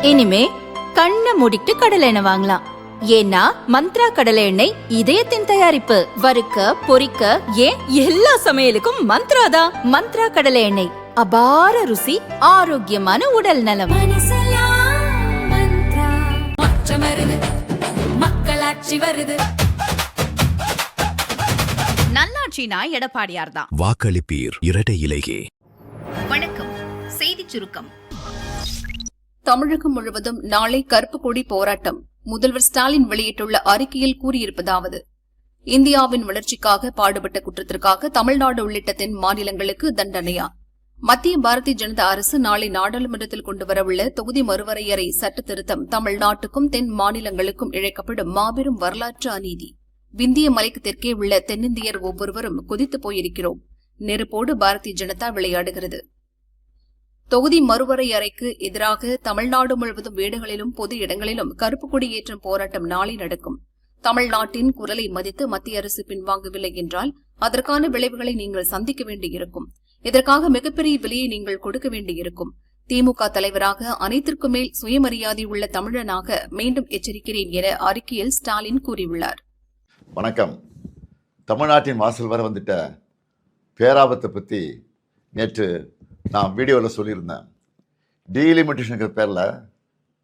இனிமே கண்ணை மூடிட்டு கடலை எண்ணெய் வாங்கலாம். ஏன்னா மந்த்ரா கடலை எண்ணெய் இதயத்தின் தயாரிப்பு. வறுக்க பொரிக்க ஏன் எல்லா சமையலுக்கும் மந்த்ரா தான். மந்த்ரா கடலை எண்ணெய், அபார ருசி, ஆரோக்கியமான உடல் நலம். மக்களாட்சி வருது. நல்லாட்சினா எடப்பாடியார் தான். வாக்களிப்பீர் இரட்டை இலையே. வணக்கம். செய்தி சுருக்கம். தமிழகம் முழுவதும் நாளை கருப்பு கொடி போராட்டம். முதல்வர் ஸ்டாலின் வெளியிட்டுள்ள அறிக்கையில் கூறியிருப்பதாவது: இந்தியாவின் வளர்ச்சிக்காக பாடுபட்ட குற்றத்திற்காக தமிழ்நாடு உள்ளிட்ட தென் மாநிலங்களுக்கு தண்டனையா? மத்திய பாரதிய ஜனதா அரசு நாளை நாடாளுமன்றத்தில் கொண்டுவரவுள்ள தொகுதி மறுவரையறை சட்ட திருத்தம் தமிழ்நாட்டுக்கும் தென் மாநிலங்களுக்கும் இழைக்கப்படும் மாபெரும் வரலாற்று அநீதி. விந்திய மலைக்கு தெற்கே உள்ள தென்னிந்தியர் ஒவ்வொருவரும் கொதித்து போயிருக்கிறோம். நெருப்போடு பாரதிய ஜனதா விளையாடுகிறது. தொகுதி மறுவரையறைக்கு எதிராக தமிழ்நாடு முழுவதும் வீடுகளிலும் பொது இடங்களிலும் கருப்பு கொடி ஏற்றும் போராட்டம் நாளை நடக்கும். தமிழ்நாட்டின் குரலை மதித்து மத்திய அரசு பின்வாங்கவில்லை என்றால் அதற்கான விளைவுகளை நீங்கள் சந்திக்க வேண்டியிருக்கும். இதற்காக மிகப்பெரிய விலையை நீங்கள் கொடுக்க வேண்டியிருக்கும். திமுக தலைவராக அனைத்திற்கும் மேல் சுயமரியாதை உள்ள தமிழனாக மீண்டும் எச்சரிக்கிறேன் என அறிக்கையில் ஸ்டாலின் கூறியுள்ளார். வணக்கம். தமிழ்நாட்டின் வாசல் வர வந்துட்ட பேராபத்தை பற்றி நேற்று நான் வீடியோவில் சொல்லியிருந்தேன். டீலிமிட்டேஷனுங்கிற பேரில்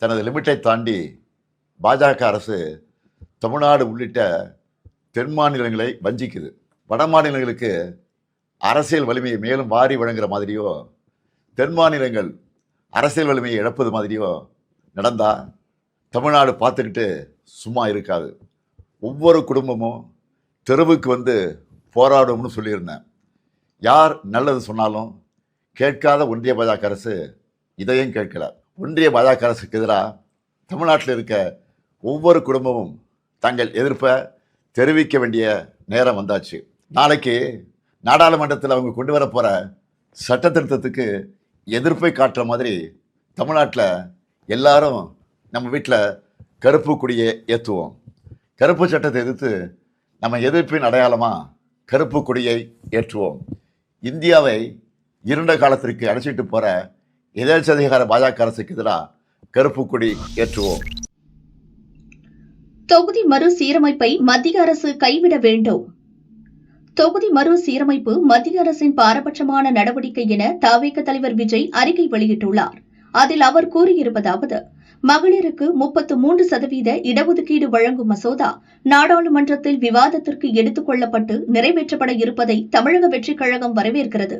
தனது லிமிட்டை தாண்டி பாஜக அரசு தமிழ்நாடு உள்ளிட்ட தென் மாநிலங்களை வஞ்சிக்குது. வட மாநிலங்களுக்கு அரசியல் வலிமையை மேலும் வாரி வழங்குகிற மாதிரியோ, தென் மாநிலங்கள் அரசியல் வலிமையை இழப்பது மாதிரியோ நடந்தால் தமிழ்நாடு பார்த்துக்கிட்டு சும்மா இருக்காது. ஒவ்வொரு குடும்பமும் தெருவுக்கு வந்து போராடும்னு சொல்லியிருந்தேன். யார் நல்லது சொன்னாலும் கேட்காத ஒன்றிய பாஜக அரசு இதையும் கேட்கல. ஒன்றிய பாஜக அரசுக்கு எதிராக தமிழ்நாட்டில் இருக்க ஒவ்வொரு குடும்பமும் தங்கள் எதிர்ப்பை தெரிவிக்க வேண்டிய நேரம் வந்தாச்சு. நாளைக்கு நாடாளுமன்றத்தில் அவங்க கொண்டு வர போகிற சட்ட திருத்தத்துக்கு எதிர்ப்பை காட்டுற மாதிரி தமிழ்நாட்டில் எல்லாரும் நம்ம வீட்டில் கருப்பு கொடியை ஏற்றுவோம். கருப்பு சட்டத்தை எதிர்த்து நம்ம எதிர்ப்பின் அடையாளமாக கருப்பு கொடியை ஏற்றுவோம். இந்தியாவை இருண்ட காலத்திற்கு அழைச்சிட்டு போற எதேச்சதிகார பாஜக அரசுக்கு எதிராக கருப்பு கொடி ஏற்றுவோம். தொகுதி மறுசீரமைப்பை மத்திய அரசு கைவிட வேண்டும். தொகுதி மறுசீரமைப்பு மத்திய அரசின் பாரபட்சமான நடவடிக்கை என தவிக தலைவர் விஜய் அறிக்கை வெளியிட்டுள்ளார். அதில் அவர் கூறியிருப்பதாவது: மகளிருக்கு 33% இடஒதுக்கீடு வழங்கும் மசோதா நாடாளுமன்றத்தில் விவாதத்திற்கு எடுத்துக் கொள்ளப்பட்டு நிறைவேற்றப்பட இருப்பதை தமிழக வெற்றிக் கழகம் வரவேற்கிறது.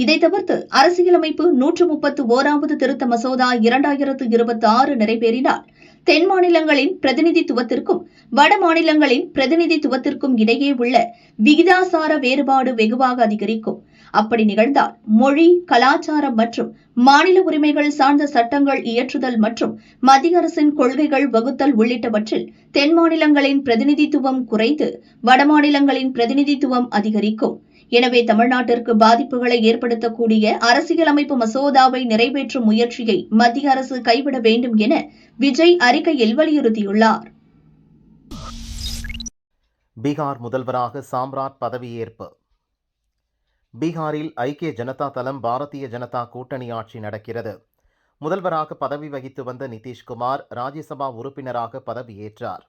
இதை தவிர்த்து அரசியலமைப்பு 131வது திருத்த மசோதா 2026 நிறைவேறினால் தென் மாநிலங்களின் பிரதிநிதித்துவத்திற்கும் வட மாநிலங்களின் பிரதிநிதித்துவத்திற்கும் இடையே உள்ள விகிதாசார வேறுபாடு வெகுவாக அதிகரிக்கும். அப்படி நிகழ்ந்தால் மொழி, கலாச்சாரம் மற்றும் மாநில உரிமைகள் சார்ந்த சட்டங்கள் இயற்றுதல் மற்றும் மத்திய அரசின் கொள்கைகள் வகுத்தல் உள்ளிட்டவற்றில் தென் மாநிலங்களின் பிரதிநிதித்துவம் குறைந்து வடமாநிலங்களின் பிரதிநிதித்துவம் அதிகரிக்கும். எனவே தமிழ்நாட்டிற்கு பாதிப்புகளை ஏற்படுத்தக்கூடிய அரசியலமைப்பு மசோதாவை நிறைவேற்றும் முயற்சியை மத்திய அரசு கைவிட வேண்டும் என விஜய் அறிக்கையில் வலியுறுத்தியுள்ளார். பீகார் முதல்வராக சாம்ராட் பதவியேற்பு. பீகாரில் ஐக்கிய ஜனதா தளம் பாரதிய ஜனதா கூட்டணி ஆட்சி நடக்கிறது. முதல்வராக பதவி வகித்து வந்த நிதிஷ்குமார் ராஜ்யசபா உறுப்பினராக பதவியேற்றார்.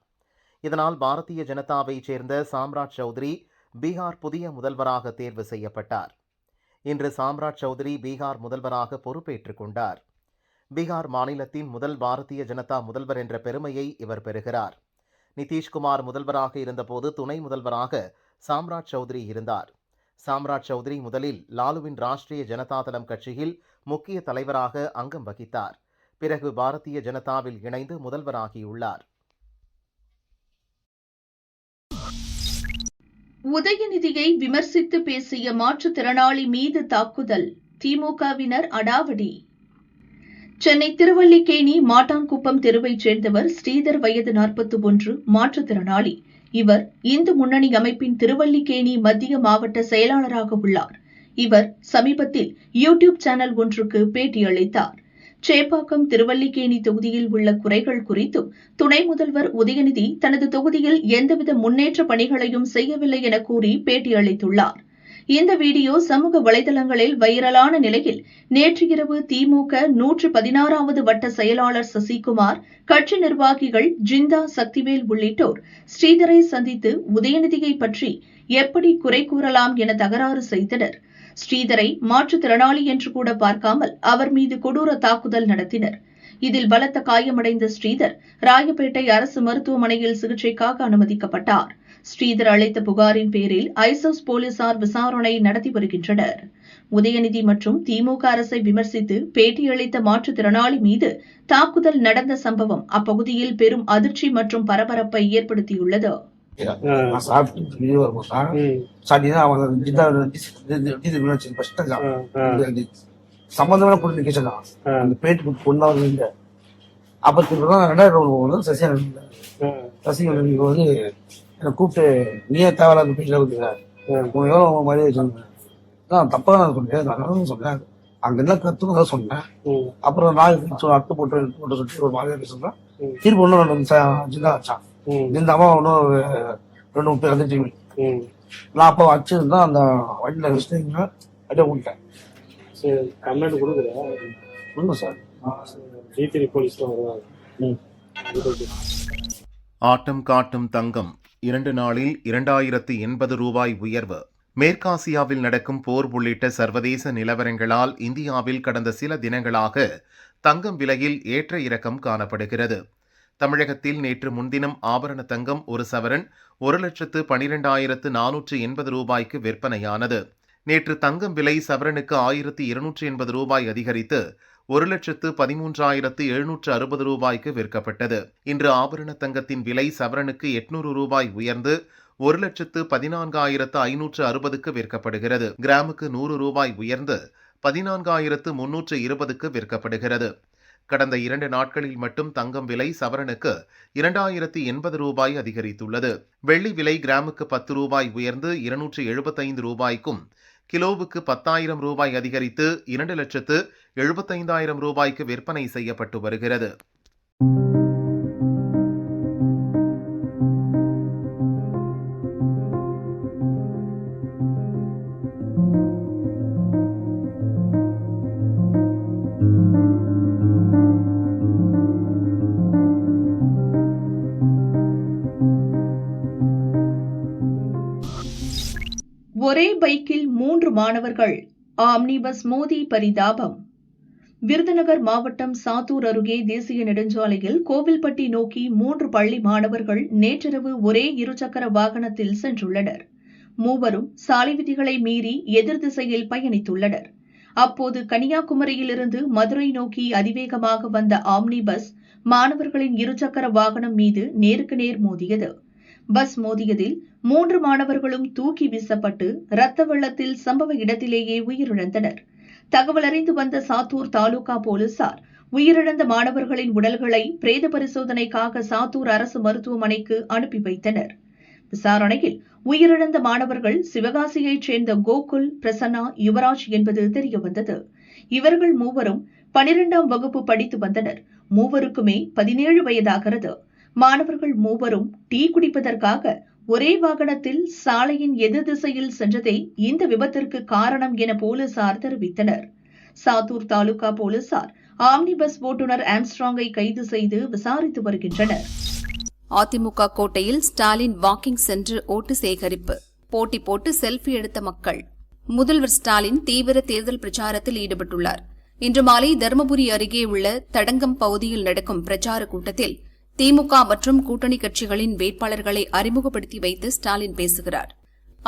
இதனால் பாரதிய ஜனதாவைச் சேர்ந்த சாம்ராட் சௌத்ரி பீகார் புதிய முதல்வராக தேர்வு செய்யப்பட்டார். இன்று சாம்ராட் சௌத்ரி பீகார் முதல்வராக பொறுப்பேற்றுக் கொண்டார். பீகார் மாநிலத்தின் முதல் பாரதிய ஜனதா முதல்வர் என்ற பெருமையை இவர் பெறுகிறார். நிதிஷ்குமார் முதல்வராக இருந்தபோது துணை முதல்வராக சாம்ராட் சௌத்ரி இருந்தார். சாம்ராட் சௌத்ரி முதலில் லாலுவின் ராஷ்டிரிய ஜனதா தளம் கட்சியில் முக்கிய தலைவராக அங்கம் வகித்தார். பிறகு பாரதிய ஜனதாவில் இணைந்து முதல்வராகியுள்ளார். உதயநிதியை விமர்சித்து பேசிய மாற்றுத்திறனாளி மீது தாக்குதல், திமுகவினர் அடாவடி. சென்னை திருவல்லிக்கேணி மாட்டான்குப்பம் தெருவைச் சேர்ந்தவர் ஸ்ரீதர், வயது 41, மாற்றுத்திறனாளி. இவர் இந்து முன்னணி அமைப்பின் திருவல்லிக்கேணி மத்திய மாவட்ட செயலாளராக உள்ளார். இவர் சமீபத்தில் யூடியூப் சேனல் ஒன்றுக்கு பேட்டியளித்தார். சேப்பாக்கம் திருவல்லிக்கேணி தொகுதியில் உள்ள குறைகள் குறித்தும் துணை முதல்வர் உதயநிதி தனது தொகுதியில் எந்தவித முன்னேற்ற பணிகளையும் செய்யவில்லை என கூறி பேட்டியளித்துள்ளார். இந்த வீடியோ சமூக வலைதளங்களில் வைரலான நிலையில் நேற்று இரவு திமுக 116வது வட்ட செயலாளர் சசிகுமார், கட்சி நிர்வாகிகள் ஜிந்தா, சக்திவேல் உள்ளிட்டோர் ஸ்ரீதரை சந்தித்து உதயநிதியை பற்றி எப்படி குறை கூறலாம் என தகராறு செய்தனர். ஸ்ரீதரை மாற்றுத்திறனாளி என்று கூட பார்க்காமல் அவர் மீது கொடூர தாக்குதல் நடத்தினர். இதில் பலத்த காயமடைந்த ஸ்ரீதர் ராயப்பேட்டை அரசு மருத்துவமனையில் சிகிச்சைக்காக அனுமதிக்கப்பட்டார். ஸ்ரீதர் அளித்த புகாரின் பேரில் ஐசோஸ் போலீசார் விசாரணை நடத்தி வருகின்றனர். உதயநிதி மற்றும் திமுக அரசை விமர்சித்து பேட்டியளித்த மாற்றுத்திறனாளி மீது தாக்குதல் நடந்த சம்பவம் அப்பகுதியில் பெரும் அதிர்ச்சி மற்றும் பரபரப்பை ஏற்படுத்தியுள்ளது. சம்பந்தமான கொண்டிருக்கேன் அந்த பேட்டி கொண்டாவது இல்லை. அப்போ 2000 சசிகலன் வந்து என்னை கூப்பிட்டு நீயே தேவையில்லாத பேட்டில் கொடுக்குறாரு, உனக்கு எவ்வளோ மரியாதை சொன்னேன். நான் தப்பாக நான் சொன்னேன், நான் சொன்னேன், அங்கே என்ன கற்றுன்னு தான் சொன்னேன். அப்புறம் நான் அட்டு போட்டு சொல்லிட்டு ஒரு மரியாதை சொன்னேன். திருப்பி இன்னும் ஜிந்தா வச்சான். இந்த அம்மா இன்னும் 2-3 பேர் வந்துட்டு நான் அப்போ வச்சிருந்தா அந்த வண்டியில் வச்சுட்டு அப்படியே விட்டேன். கம்ப்ளைண்ட் கொடுக்குறேன் சார். போலீஸ்லாம் வருவாங்க. ஆட்டம் காட்டும் தங்கம் 2 நாளில் 2080 ரூபாய் உயர்வு. மேற்காசியாவில் நடக்கும் போர் உள்ளிட்ட சர்வதேச நிலவரங்களால் இந்தியாவில் கடந்த சில தினங்களாக தங்கம் விலையில் ஏற்ற இறக்கம் காணப்படுகிறது. தமிழகத்தில் நேற்று முன்தினம் ஆபரண தங்கம் ஒரு சவரன் 1,12,480 ரூபாய்க்கு விற்பனையானது. நேற்று தங்கம் விலை சவரனுக்கு 1,280 ரூபாய் அதிகரித்து 1,13,760 ரூபாய்க்கு விற்கப்பட்டது. இன்று ஆபரண தங்கத்தின் விலை சவரனுக்கு 800 ரூபாய் உயர்ந்து 1,14,560க்கு விற்கப்படுகிறது. கிராமுக்கு 100 ரூபாய் உயர்ந்து 14,320க்கு விற்கப்படுகிறது. கடந்த 2 நாட்களில் மட்டும் தங்கம் விலை சவரனுக்கு 2,080 ரூபாய் அதிகரித்துள்ளது. வெள்ளி விலை கிராமுக்கு 10 ரூபாய் உயர்ந்து 275 ரூபாய்க்கும், கிலோவுக்கு 10,000 ரூபாய் அதிகரித்து 2,75,000 ரூபாய்க்கு விற்பனை செய்யப்பட்டு வருகிறது. ஒரே பைக்கில் 3 மாணவர்கள் ஆம்னி பஸ் மோதி பரிதாபம். விருதுநகர் மாவட்டம் சாத்தூர் அருகே தேசிய நெடுஞ்சாலையில் கோவில்பட்டி நோக்கி 3 பள்ளி மாணவர்கள் நேற்றிரவு ஒரே இருசக்கர வாகனத்தில் சென்றுள்ளனர். மூவரும் சாலை விதிகளை மீறி எதிர் திசையில் பயணித்துள்ளனர். அப்போது கன்னியாகுமரியிலிருந்து மதுரை நோக்கி அதிவேகமாக வந்த ஆம்னி பஸ் மாணவர்களின் இருசக்கர வாகனம் மீது நேருக்கு நேர் மோதியது. பஸ் மோதியதில் 3 மாணவர்களும் தூக்கி வீசப்பட்டு ரத்த வெள்ளத்தில் சம்பவ இடத்திலேயே உயிரிழந்தனர். தகவல் அறிந்து வந்த சாத்தூர் தாலுகா போலீசார் உயிரிழந்த மாணவர்களின் உடல்களை பிரேத பரிசோதனைக்காக சாத்தூர் அரசு மருத்துவமனைக்கு அனுப்பி வைத்தனர். விசாரணையில் உயிரிழந்த மாணவர்கள் சிவகாசியைச் சேர்ந்த கோகுல், பிரசன்னா, யுவராஜ் என்பது தெரியவந்தது. இவர்கள் மூவரும் 12ஆம் வகுப்பு படித்து வந்தனர். மூவருக்குமே 17 வயதாகிறது. மாணவர்கள் மூவரும் டீ குடிப்பதற்காக ஒரே வாகனத்தில் சாலையின் எதிர் திசையில் சென்றதே இந்த விபத்திற்கு காரணம் என போலீசார் தெரிவித்தனர். சாத்தூர் தாலுகா போலீசார் ஆம்னி பஸ் ஓட்டுநர் ஆம்ஸ்ட்ராங்கை கைது செய்து விசாரித்து வருகின்றனர். அதிமுக கோட்டையில் ஸ்டாலின் வாக்கிங் சென்று ஓட்டு சேகரிப்பு. போட்டி போட்டு செல்ஃபி எடுத்த மக்கள். முதல்வர் ஸ்டாலின் தீவிர தேர்தல் பிரச்சாரத்தில் ஈடுபட்டுள்ளார். இன்று மாலை தருமபுரி அருகே உள்ள தடங்கம் பகுதியில் நடக்கும் பிரச்சார கூட்டத்தில் திமுக மற்றும் கூட்டணி கட்சிகளின் வேட்பாளர்களை அறிமுகப்படுத்தி வைத்து ஸ்டாலின் பேசுகிறார்.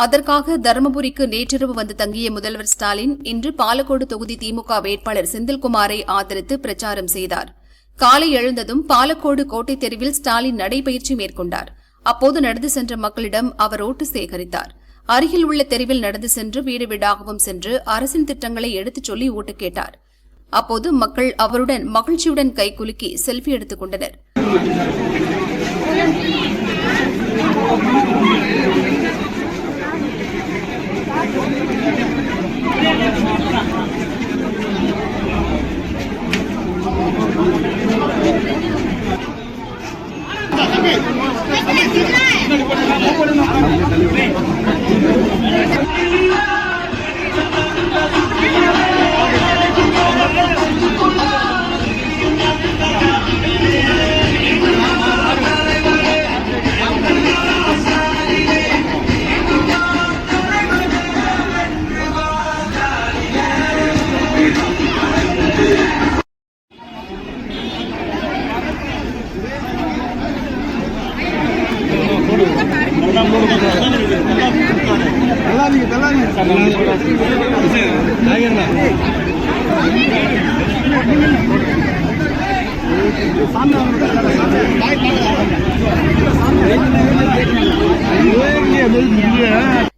அதற்காக தருமபுரிக்கு நேற்றிரவு வந்து தங்கிய முதல்வர் ஸ்டாலின் இன்று பாலக்கோடு தொகுதி திமுக வேட்பாளர் செந்தில்குமாரை ஆதரித்து பிரச்சாரம் செய்தார். காலை எழுந்ததும் பாலக்கோடு கோட்டை தெருவில் ஸ்டாலின் நடைபயிற்சி மேற்கொண்டார். அப்போது நடந்து சென்ற மக்களிடம் அவர் ஓட்டு சேகரித்தார். அருகில் உள்ள தெருவில் நடந்து சென்று வீடு வீடாகவும் சென்று அரசின் திட்டங்களை எடுத்துச் சொல்லி ஓட்டு கேட்டார். அப்போது மக்கள் அவருடன் மகிழ்ச்சியுடன் கைகுலுக்கி செல்ஃபி எடுத்துக் கொண்டனர். Thank you.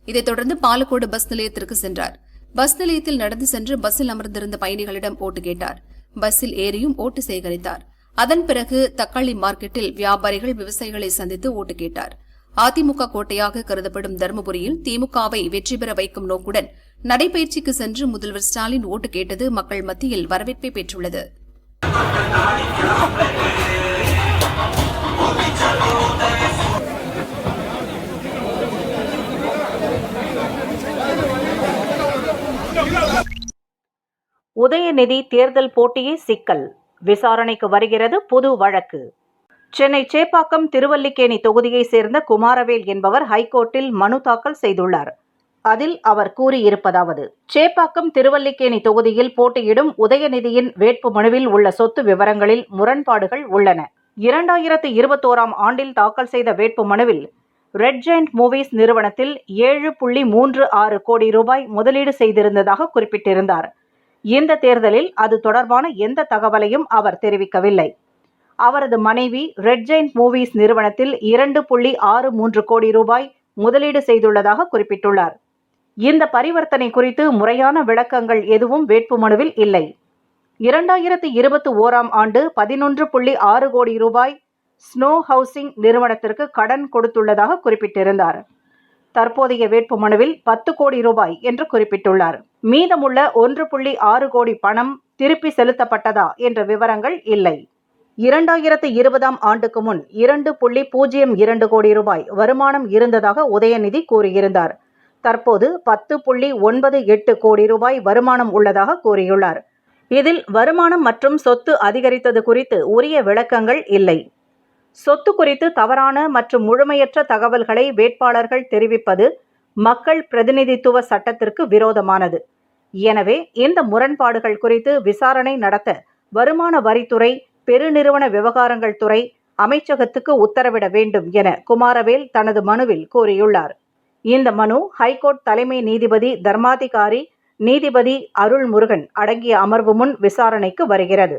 இதைத் தொடர்ந்து பாலக்கோடு பஸ் நிலையத்திற்கு சென்றார். பஸ் நிலையத்தில் நடந்து சென்று பஸ்ஸில் அமர்ந்திருந்த பயணிகளிடம் ஓட்டு கேட்டார். பஸ்ஸில் ஏறியும் ஓட்டு சேகரித்தார். அதன் பிறகு தக்காளி மார்க்கெட்டில் வியாபாரிகள், விவசாயிகளை சந்தித்து ஓட்டு கேட்டார். அதிமுக கோட்டையாக கருதப்படும் தருமபுரியில் திமுகவை வெற்றி பெற வைக்கும் நோக்குடன் நடைபயிற்சிக்கு சென்று முதல்வர் ஸ்டாலின் ஓட்டு கேட்டது மக்கள் மத்தியில் வரவேற்பை பெற்றுள்ளது. உதயநிதி தேர்தல் போட்டியே சிக்கல், விசாரணைக்கு வருகிறது புது வழக்கு. சென்னை சேப்பாக்கம் திருவல்லிக்கேணி தொகுதியைச் சேர்ந்த குமாரவேல் என்பவர் ஹைகோர்ட்டில் மனு தாக்கல் செய்துள்ளார். அதில் அவர் கூறியிருப்பதாவது: சேப்பாக்கம் திருவல்லிக்கேணி தொகுதியில் போட்டியிடும் உதயநிதியின் வேட்பு மனுவில் உள்ள சொத்து விவரங்களில் முரண்பாடுகள் உள்ளன. 2021ஆம் ஆண்டில் தாக்கல் செய்த வேட்பு மனுவில் ரெட் ஜெயண்ட் மூவிஸ் நிறுவனத்தில் 7.36 கோடி ரூபாய் முதலீடு செய்திருந்ததாக குறிப்பிட்டிருந்தார். இந்த தேர்தலில் அது தொடர்பான எந்த தகவலையும் அவர் தெரிவிக்கவில்லை. அவரது மனைவி ரெட் ஜெயண்ட் மூவிஸ் நிறுவனத்தில் 2.63 கோடி ரூபாய் முதலீடு செய்துள்ளதாக குறிப்பிட்டுள்ளார். இந்த பரிவர்த்தனை குறித்து முறையான விளக்கங்கள் எதுவும் வேட்புமனுவில் இல்லை. 2021ஆம் ஆண்டு 11.6 கோடி ரூபாய் ஸ்னோ ஹவுசிங் நிறுவனத்திற்கு கடன் கொடுத்துள்ளதாக குறிப்பிட்டிருந்தார். தற்போதைய வேட்புமனுவில் 10 கோடி ரூபாய் என்று குறிப்பிட்டுள்ளார். மீதமுள்ள 1.6 கோடி பணம் திருப்பி செலுத்தப்பட்டதா என்ற விவரங்கள் இல்லை. 2020ஆம் ஆண்டுக்கு முன் 2.02 கோடி ரூபாய் வருமானம் இருந்ததாக உதயநிதி கூறியிருந்தார். தற்போது 10.98 கோடி ரூபாய் வருமானம் உள்ளதாக கூறியுள்ளார். இதில் வருமானம் மற்றும் சொத்து அதிகரித்தது குறித்து உரிய விளக்கங்கள் இல்லை. சொத்து குறித்து தவறான மற்றும் முழுமையற்ற தகவல்களை வேட்பாளர்கள் தெரிவிப்பது மக்கள் பிரதிநிதித்துவ சட்டத்திற்கு விரோதமானது. எனவே இந்த முரண்பாடுகள் குறித்து விசாரணை நடத்த வருமான வரித்துறை, பெருநிறுவன விவகாரங்கள் துறை அமைச்சகத்துக்கு உத்தரவிட வேண்டும் என குமாரவேல் தனது மனுவில் கூறியுள்ளார். இந்த மனு ஹைகோர்ட் தலைமை நீதிபதி தர்மாதிகாரி நீதிபதி அருள்முருகன் அடங்கிய அமர்வு முன் விசாரணைக்கு வருகிறது.